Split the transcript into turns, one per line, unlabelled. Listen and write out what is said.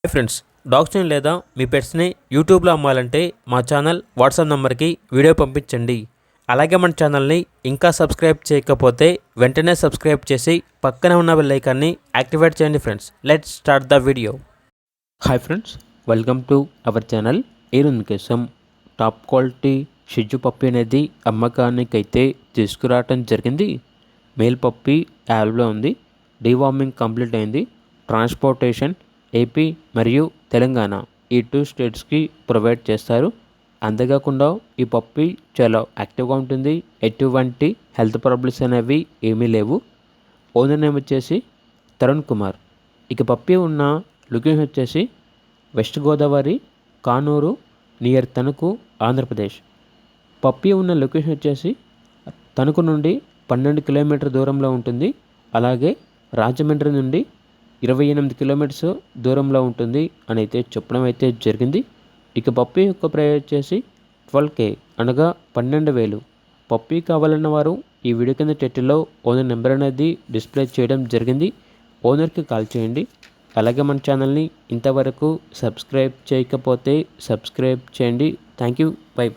Hi friends, డాగ్స్ని లేదా మీ పెట్స్ని యూట్యూబ్లో అమ్మాలంటే మా ఛానల్ వాట్సాప్ నెంబర్కి వీడియో పంపించండి. అలాగే మన ఛానల్ని ఇంకా సబ్స్క్రైబ్ చేయకపోతే వెంటనే సబ్స్క్రైబ్ చేసి పక్కనే ఉన్న బెల్ ఐకాన్ని యాక్టివేట్ చేయండి. Friends, let's start the video. Hi friends, welcome to our channel. ఈరోజు కోసం టాప్ క్వాలిటీ షిజు పప్పి అనేది అమ్మకానికి అయితే తీసుకురావటం జరిగింది. మేల్ పప్పి యావ్లో ఉంది. డీవార్మింగ్ కంప్లీట్ అయింది. ట్రాన్స్పోర్టేషన్ ఏపీ మరియు తెలంగాణ ఈ 2 స్టేట్స్కి ప్రొవైడ్ చేస్తారు. అంతేకాకుండా ఈ పప్పి చాలా యాక్టివ్గా ఉంటుంది. ఎటువంటి హెల్త్ ప్రాబ్లమ్స్ అనేవి ఏమీ లేవు. ఓనర్ నేమ్ వచ్చేసి తరుణ్ కుమార్. ఇక పప్పి ఉన్న లొకేషన్ వచ్చేసి వెస్ట్ గోదావరి, కానూరు నియర్ తణుకు, ఆంధ్రప్రదేశ్. పప్పి ఉన్న లొకేషన్ వచ్చేసి తణుకు నుండి 12 కిలోమీటర్ దూరంలో ఉంటుంది. అలాగే రాజమండ్రి నుండి 28 కిలోమీటర్స్ దూరంలో ఉంటుంది అని అయితే చెప్పడం అయితే జరిగింది. ఇక పప్పి యొక్క ప్రైస్ వచ్చేసి 12K అనగా 12,000. పప్పి కావాలన్న వారు ఈ వీడియో కింద టైటిల్లో ఓనర్ నెంబర్ అనేది డిస్ప్లే చేయడం జరిగింది. ఓనర్కి కాల్ చేయండి. అలాగే మన ఛానల్ని ఇంతవరకు సబ్స్క్రైబ్ చేయకపోతే సబ్స్క్రైబ్ చేయండి. Thank you. బై.